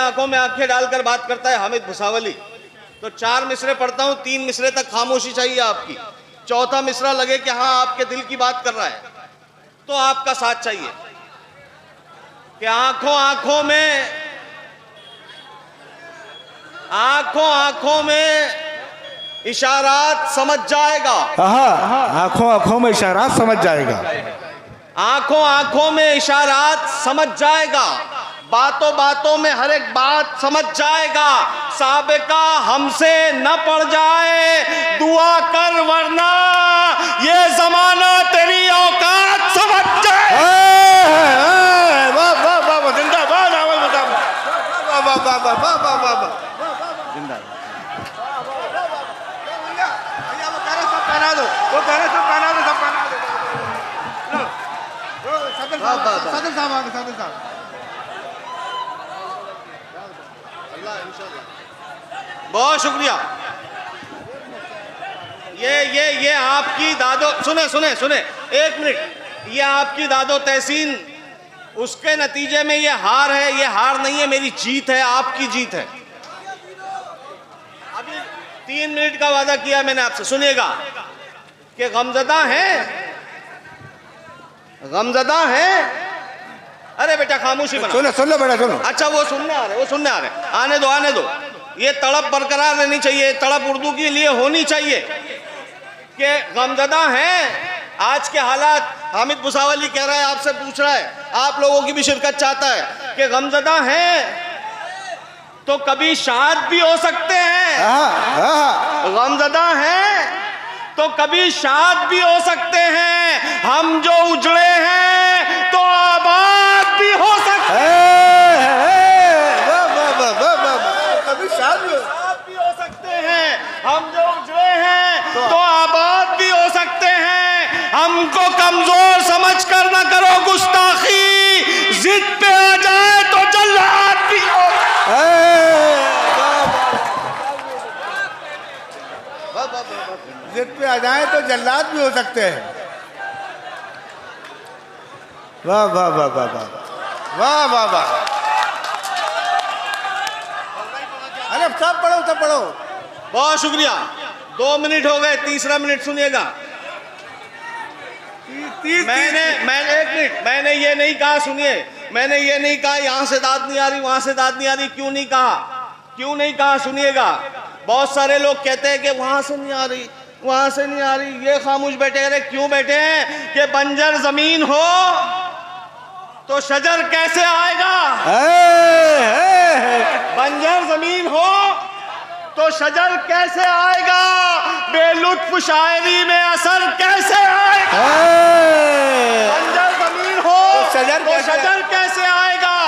आंखों में आंखें डालकर बात करता है हामिद भुसावली, तो 4 मिसरे पढ़ता हूं, 3 मिसरे तक खामोशी चाहिए आपकी, चौथा मिसरा लगे कि हाँ आपके दिल की बात कर रहा है, तो आपका साथ चाहिए कि आंखों में इशारात समझ जाएगा। आंखों में इशारात समझ जाएगा। आंखों में इशारात समझ जाएगा, बातों बातों में हर एक बात समझ जाएगा। साबिका हमसे न पड़ जाए, दुआ कर वरना ये जमाना तेरी औकात समझ जाए। वाह वाह वाह, जिंदाबाद अव्वल मुताबिक, वाह वाह वाह वाह वाह वाह वाह वाह, जिंदाबाद। वो गाना सब गाना दो, सब गाना दो। सदर साहब आ गए, सदर साहब। बहुत शुक्रिया। ये आपकी दादो, सुने 1 मिनट, ये आपकी दादो तहसीन, उसके नतीजे में ये हार है। ये हार नहीं है, मेरी जीत है, आपकी जीत है। अभी 3 मिनट का वादा किया मैंने आपसे, सुनिएगा कि गमजदा है। अरे बेटा खामोशी बना, सुन लो बेटा, सुनो। अच्छा वो सुनने आ रहे, आने दो। ये तड़प बरकरार रहनी चाहिए, तड़प उर्दू के लिए होनी चाहिए कि गमजदा हैं। आज के हालात, हामिद भुसावली कह रहा है, आपसे पूछ रहा है, आप लोगों की भी शिरकत चाहता है कि गमजदा हैं तो कभी शाद भी हो सकते हैं। गमजदा हैं तो कभी शाद भी हो सकते हैं। हम जो उजड़े हैं तो आबाद भी हो सकते हैं। कभी शाद भी हो सकते हैं। हम जो उजड़े हैं तो आबाद भी हो सकते हैं। हमको कमजोर समझकर न करो गुस्ताखी, जिद पे आ जाए तो जल्लाद भी हो। जिद पे आ जाए तो जल्लाद भी हो सकते हैं। वाह वाह वाह वाह वाह वाह वाह। अरे सब पढ़ो। बहुत शुक्रिया। 2 मिनट हो गए, तीसरा मिनट सुनिएगा। मैंने 1 मिनट, मैंने ये नहीं कहा, सुनिए, मैंने ये नहीं कहा यहाँ से दाद नहीं आ रही, वहां से दाद नहीं आ रही। क्यों नहीं कहा सुनिएगा। बहुत सारे लोग कहते हैं कि वहां से नहीं आ रही, ये खामोश बैठे। अरे क्यों बैठे हैं कि बंजर जमीन हो तो शजर कैसे आएगा? बंजर जमीन हो तो शजर कैसे आएगा? बेलुत्फ शायरी में असर कैसे आएगा? बंजर जमीन हो तो शजर कैसे आएगा?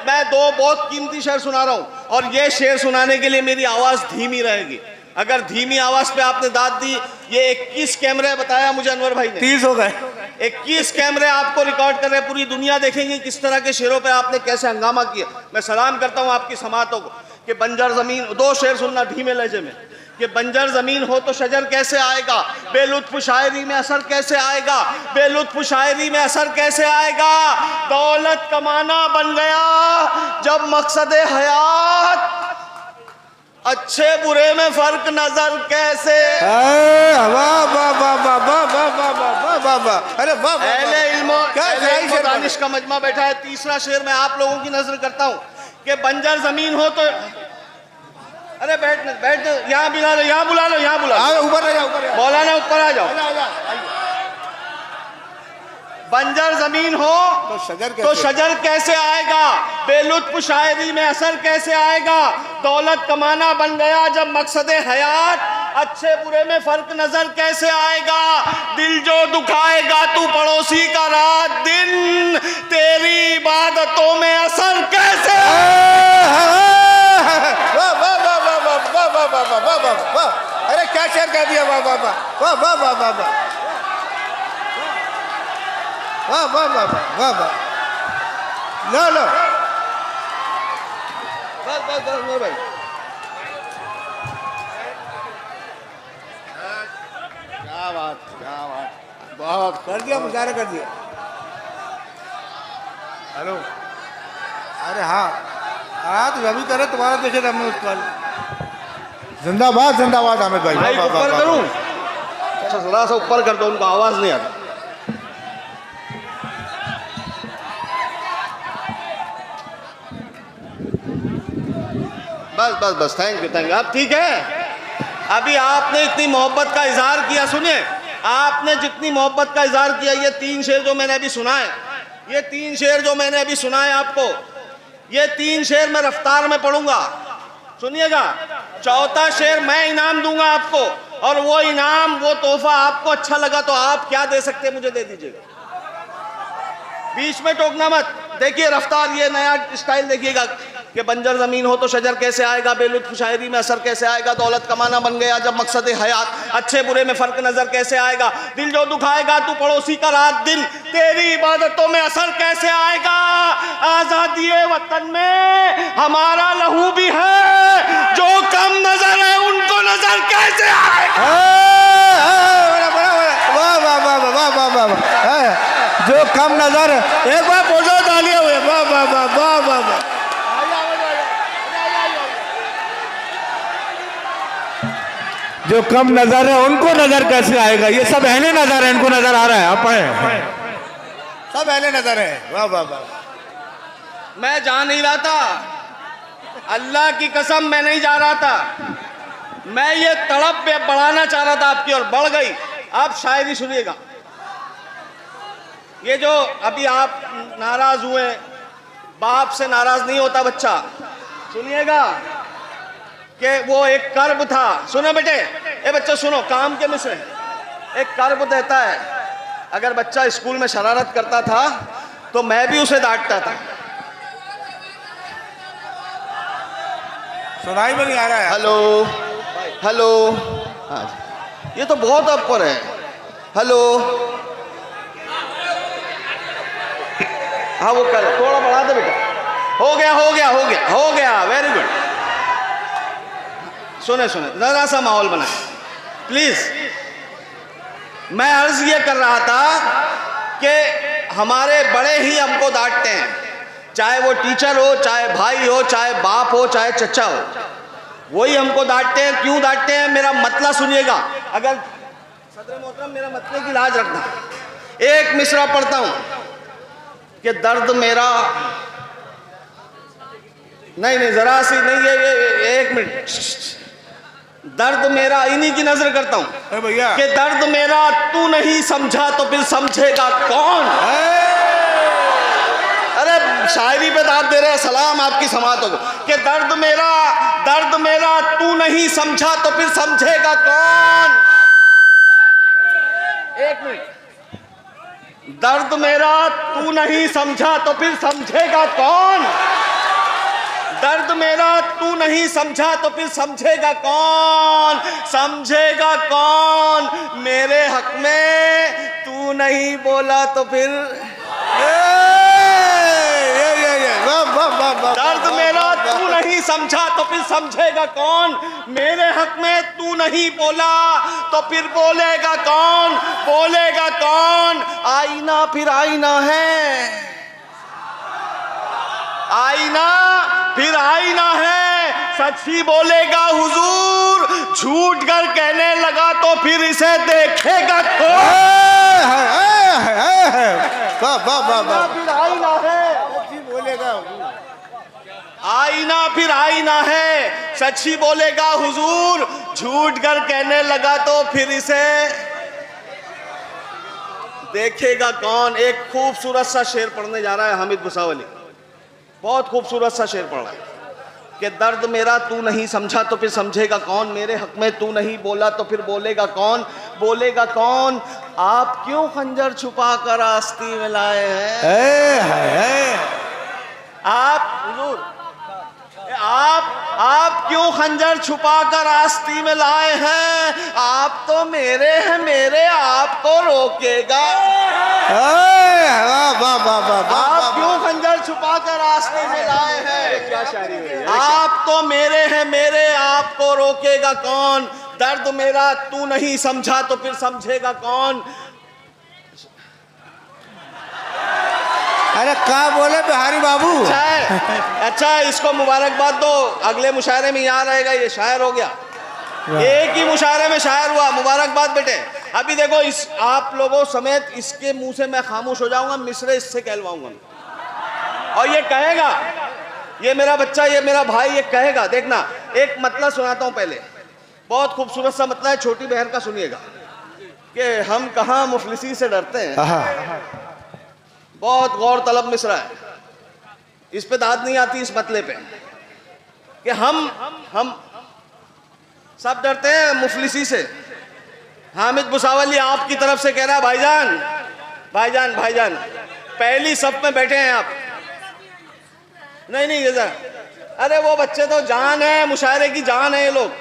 मैं 2 बहुत कीमती शेर सुना रहा हूं, और ये शेर सुनाने के लिए मेरी आवाज धीमी रहेगी। अगर धीमी आवाज पे आपने दाद दी, ये 21 कैमरे बताया मुझे अनवर भाई ने, 30 हो गए। 21 कैमरे आपको रिकॉर्ड कर रहे हैं, पूरी दुनिया देखेंगे किस तरह के शेरों पे आपने कैसे हंगामा किया। मैं सलाम करता हूं आपकी समातों को कि बंजर जमीन, 2 शेर सुनना धीमे लहजे में, कि बंजर जमीन हो तो शजर कैसे आएगा? बेलुत्फ शायरी में असर कैसे आएगा? दौलत कमाना बन गया जब मकसदे हयात, अच्छे बुरे में फर्क नजर कैसे? अरे वाह, अहले इल्म दानिश का मजमा बैठा है। तीसरा शेर मैं आप लोगों की नजर करता हूं कि बंजर जमीन हो तो, अरे बैठ यहाँ बुला लो, ऊपर आ जाओ, मौलाना ऊपर आ जाओ। बंजर जमीन हो तो शजर कैसे आएगा? बेलुत्फ शायरी में असर कैसे आएगा? दौलत कमाना बन गया जब मकसदे हयात, अच्छे बुरे में फर्क नजर कैसे आएगा? दिल जो दुखाएगा तू पड़ोसी का रात दिन, तेरी इबादतों में असर कैसे? वाह, अरे क्या शेर कह दिया, वाह वाह वाह वाह वाह वाह वाह वाह वाह वाह वाह वाह वाह। लो बस भाई, क्या बात, बहुत कर दिया, मुजाहरा कर दिया। हेलो, अरे हाँ, हाँ तो अभी करे तुम्हारा देखे थे हमने उस कल। जिंदाबाद जिंदाबाद हामिद भाई। भाई वाह, वाह, ऊपर वाह, करूं? वाह। अच्छा थोड़ा सा ऊपर कर दो, उनको आवाज नहीं आती। बस बस बस, थैंक यू थैंक यू। अब ठीक है। अभी आपने इतनी मोहब्बत का इजहार किया, सुनिए, आपने जितनी मोहब्बत का इजहार किया, ये 3 शेर जो मैंने अभी सुना है, ये 3 शेर जो मैंने अभी सुना है आपको, ये 3 शेर मैं रफ्तार में पढ़ूंगा, सुनिएगा। चौथा शेर मैं इनाम दूंगा आपको, और वो इनाम, वो तोहफा आपको अच्छा लगा तो आप क्या दे सकते हैं मुझे दे दीजिएगा, बीच में टोकना मत। देखिए रफ्तार, ये नया स्टाइल देखिएगा कि बंजर जमीन हो तो शजर कैसे आएगा, बेलुत्फ शायरी में असर कैसे आएगा, दौलत कमाना बन गया जब मकसद हयात, अच्छे बुरे में फर्क नजर कैसे आएगा, दिल जो दुखाएगा तू पड़ोसी का रात दिन, तेरी इबादतों में असर कैसे आएगा, आजादी वतन में हमारा लहू भी है, जो कम नजर है उनको नजर कैसे आएगा। वाह वाह वाह वाह वाह वाह वाह। जो कम नजर, एक बार बोलो तालियां हुए। वाह वाह वाह वाह वाह वाह। जो कम नजर है उनको नजर कैसे आएगा, ये सब अहले नजर है, इनको नजर आ रहा है। आप पढ़े, सब अहले नजर है। वाह वाह वाह। मैं जा नहीं रहा था, अल्लाह की कसम मैं नहीं जा रहा था, मैं ये तड़प पे बढ़ाना चाह रहा था आपकी, और बढ़ गई। आप शायरी सुनिएगा, ये जो अभी आप नाराज हुए, बाप से नाराज नहीं होता बच्चा, सुनिएगा कि वो एक कर्ब था। सुनो बेटे, ए बच्चे सुनो, काम के मिसरे, एक कर्ब देता है। अगर बच्चा स्कूल में शरारत करता था तो मैं भी उसे डांटता था। सुनाई में नहीं आ रहा है। हेलो हेलो, हाँ ये तो बहुत ऊपर है। हेलो, हाँ वो कर, थोड़ा बढ़ा दे बेटा। हो गया हो गया हो गया हो गया, वेरी गुड। सुने सुने, जरा सा माहौल बनाए प्लीज। मैं अर्ज ये कर रहा था कि हमारे बड़े ही हमको डांटते हैं, चाहे वो टीचर हो, चाहे भाई हो, चाहे बाप हो, चाहे चचा हो, वही हमको डांटते हैं। क्यों डांटते हैं, मेरा मतला सुनिएगा। अगर सदर मोहतरम मेरा मतले की लाज रखना, एक मिसरा पढ़ता हूं कि दर्द मेरा, नहीं नहीं जरा सी नहीं, ये एक मिनट, दर्द मेरा, इन्हीं की नजर करता हूं भैया कि दर्द मेरा तू नहीं समझा तो फिर समझेगा कौन। अरे शायरी पे दाद दे रहे हैं, सलाम आपकी समात हो कि दर्द मेरा तू नहीं समझा तो फिर समझेगा कौन। एक मिनट, दर्द मेरा तू नहीं समझा तो फिर समझेगा कौन, दर्द मेरा तू नहीं समझा तो फिर समझेगा कौन, समझेगा कौन, मेरे हक में तू नहीं बोला तो फिर। दर्द मेरा तू नहीं समझा तो फिर समझेगा कौन, मेरे हक में तू नहीं बोला तो फिर बोलेगा कौन, बोलेगा कौन। आईना फिर आईना है, आईना फिर आईना है, सच ही बोलेगा हुजूर, झूठ कर कहने लगा तो फिर इसे देखेगा कौन। फिर आईना है, सच ही बोलेगा, आईना फिर आईना है, सच ही बोलेगा हुजूर, झूठ कर कहने लगा तो फिर इसे देखेगा कौन। एक खूबसूरत सा शेर पढ़ने जा रहा है हामिद भुसावली, बहुत खूबसूरत सा शेर पढ़ रहा है कि दर्द मेरा तू नहीं समझा तो फिर समझेगा कौन, मेरे हक में तू नहीं बोला तो फिर बोलेगा कौन, बोलेगा कौन। आप क्यों खंजर छुपा कर आस्ती में लाए हैं, आप हुजूर, आप क्यों खंजर छुपा कर आस्ती में लाए हैं, आप तो मेरे हैं, मेरे आपको रोकेगा। आप क्यों खंजर छुपा कर आस्ती में लाए हैं, क्या शायरी है, आप तो मेरे हैं, मेरे आपको रोकेगा कौन। दर्द मेरा तू नहीं समझा तो फिर समझेगा कौन। अरे कहाँ बोले बिहारी बाबू। अच्छा है, अच्छा है, इसको मुबारकबाद दो, अगले मुशायरे में यहाँ रहेगा, ये शायर हो गया, एक ही मुशायरे में शायर हुआ, मुबारकबाद बेटे। अभी देखो इस आप लोगों समेत इसके मुंह से मैं खामोश हो जाऊंगा, मिसरे इससे कहलवाऊंगा और ये कहेगा, ये मेरा बच्चा, ये मेरा भाई, ये कहेगा। देखना, एक मतला सुनाता हूं पहले, बहुत खूबसूरत सा मतला है, छोटी बहन का, सुनिएगा कि हम कहाँ मुफलिसी से डरते हैं। बहुत गौर तलब मिसरा है, इस पे दाद नहीं आती इस मतले पे कि हम सब डरते हैं मुफलिसी से। हामिद भुसावली आपकी तरफ से कह रहा है, भाईजान भाईजान भाईजान, पहली सब में बैठे हैं आप। नहीं नहीं ये अरे वो बच्चे तो जान है, मुशायरे की जान है, ये लोग,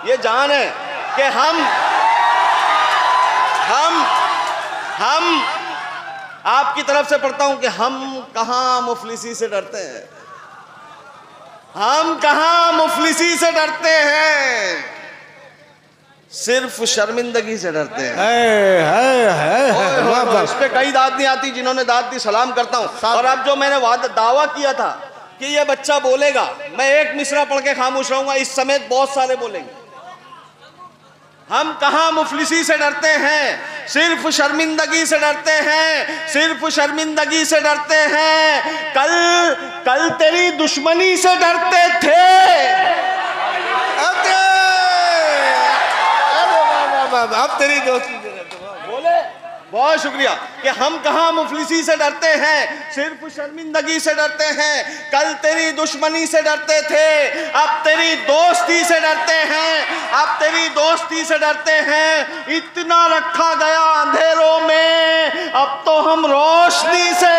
ये जान है कि हम आपकी तरफ से पढ़ता हूं कि हम कहां मुफलिसी से डरते हैं, हम कहां मुफलिसी से डरते हैं, सिर्फ शर्मिंदगी से डरते हैं। इस पे कई दाद नहीं आती, जिन्होंने दाद दी सलाम करता हूं। और अब जो मैंने दावा किया था कि ये बच्चा बोलेगा, मैं एक मिसरा पढ़ के खामोश रहूंगा, इस समेत बहुत सारे बोलेंगे। हम कहां मुफलिसी से डरते हैं, सिर्फ शर्मिंदगी से डरते हैं, सिर्फ शर्मिंदगी से डरते हैं। कल तेरी दुश्मनी से डरते थे, अब तेरी दोस्ती बोले। बहुत शुक्रिया कि हम कहां मुफलिसी से डरते हैं, सिर्फ शर्मिंदगी से डरते हैं। कल तेरी दुश्मनी से डरते थे, अब तेरी दोस्ती से डरते हैं, अब तेरी दोस्ती से डरते हैं। इतना रखा गया अंधेरों में, अब तो हम रोशनी से।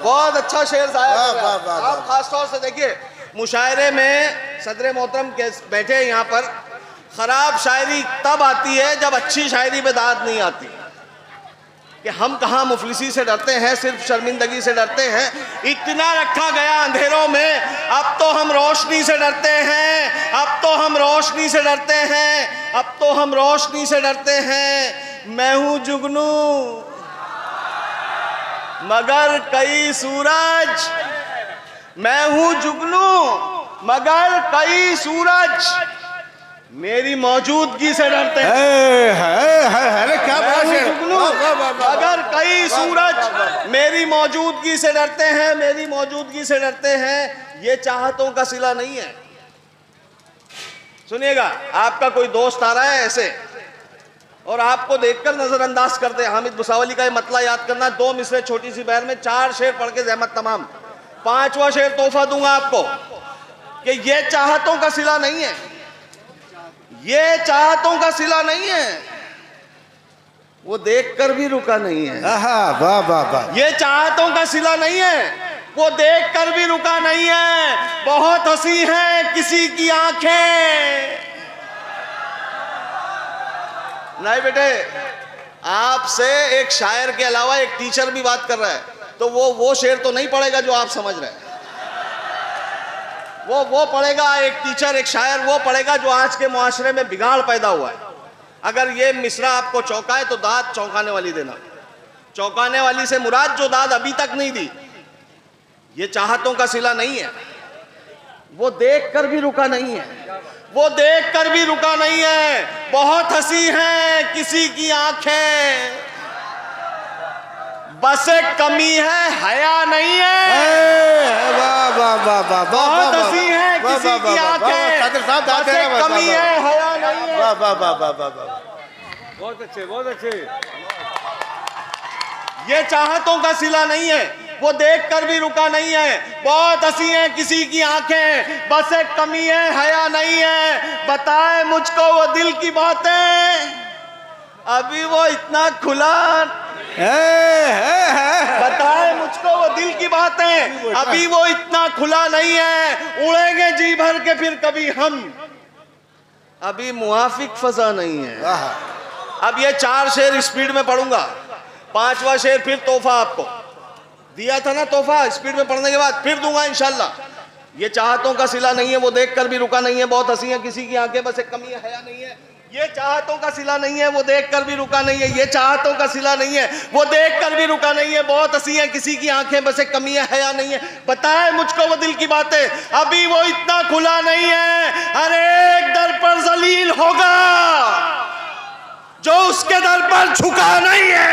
बहुत अच्छा शेर साहब, आप खासतौर से देखिए मुशायरे में सदर मोहतरम के बैठे यहाँ पर, खराब शायरी तब आती है जब अच्छी शायरी पे दाद नहीं आती। कि हम कहाँ मुफलिसी से डरते हैं, सिर्फ शर्मिंदगी से डरते हैं। इतना रखा गया अंधेरों में, अब तो हम रोशनी से डरते हैं, अब तो हम रोशनी से डरते हैं, अब तो हम रोशनी से डरते हैं। मैं हूँ जुगनू मगर कई सूरज, मैं हूँ जुगनू मगर कई सूरज मेरी मौजूदगी से डरते हैं। क्या मगर कई सूरज मेरी मौजूदगी से डरते हैं, मेरी मौजूदगी से डरते हैं। ये चाहतों का सिला नहीं है। सुनिएगा, आपका कोई दोस्त आ रहा है ऐसे और आपको देखकर नजरअंदाज कर दे। हामिद भुसावली का ये मतला याद करना, 2 मिसरे छोटी सी बहर में 4 शेर पढ़ के जहमत तमाम। 5वां शेर तोहफा दूंगा आपको कि ये चाहतों का सिला नहीं है, ये चाहतों का सिला नहीं है, वो देखकर भी रुका नहीं है। वाह वाह वाह। ये चाहतों का सिला नहीं है, वो देखकर भी रुका नहीं है। बहुत हंसी है किसी की आंखें। नहीं बेटे, आपसे एक शायर के अलावा एक टीचर भी बात कर रहा है, तो वो शेर तो नहीं पढ़ेगा जो आप समझ रहे हैं। वो पढ़ेगा, एक टीचर, एक शायर वो पढ़ेगा जो आज के मुआशरे में बिगाड़ पैदा हुआ है। अगर ये मिसरा आपको चौंकाए तो दाद चौंकाने वाली देना। चौंकाने वाली से मुराद जो दाद अभी तक नहीं दी। ये चाहतों का सिला नहीं है, वो देख कर भी रुका नहीं है, वो देख कर भी रुका नहीं है। बहुत हंसी है किसी की आंखें, बस एक कमी है हया नहीं है। वाह वाह वाह वाह। बहुत हंसी है किसी की आंखें, बस एक कमी है हया नहीं है। वाह वाह वाह वाह वाह। बहुत अच्छे, बहुत अच्छे। ये चाहतों का सिला नहीं है, वो देख कर भी रुका नहीं है। बहुत हंसी है किसी की आंखें, बस एक कमी है हया नहीं है। बताए मुझको वो दिल की बातें, अभी वो इतना खुला। बताए मुझको वो दिल की बातें, अभी वो इतना खुला नहीं है। उड़ेंगे जी भर के फिर कभी हम, अभी मुआफिक फजा नहीं है। अब ये 4 शेर स्पीड में पढ़ूंगा, 5वां शेर फिर तोहफा आपको दिया था ना, तोहफा स्पीड में पढ़ने के बाद फिर दूंगा इंशाल्लाह। ये चाहतों का सिला नहीं है, वो देखकर भी रुका नहीं है। बहुत हंसी है किसी की आंखें, बस एक कमी है हया नहीं है। ये चाहतों का सिला नहीं है, वो देख कर भी रुका नहीं है। ये चाहतों का सिला नहीं है, वो देख कर भी रुका नहीं है। बहुत हंसी है, किसी की आंखें बसे कमी है, हया नहीं है। बताए मुझको वो दिल की बातें, अभी वो इतना खुला नहीं है। हर एक दर पर जलील होगा जो उसके दर पर झुका नहीं है।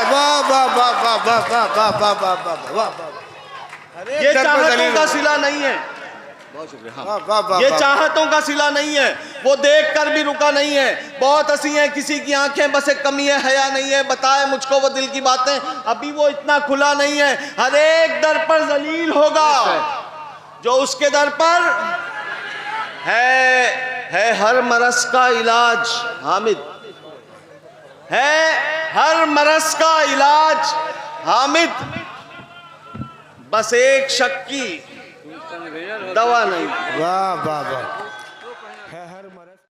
वाह वाह वाह वाह वाह वाह वाह वाह वाह वाह वाह वाह। ये चाहतों का सिला नहीं है, बहुत शुक्रिया। ये चाहतों का सिला नहीं है, वो देख कर भी रुका नहीं है। बहुत हंसी है, किसी की आंखें बस एक कमी है, हया नहीं है। बताए मुझको वो दिल की बातें, अभी वो इतना खुला नहीं है। हर एक दर पर जलील होगा जो उसके दर पर है हर मरस का इलाज। हामिद है हर मरस का इलाज। हामिद बस एक शक की दवा नहीं। वाह वाह वाह।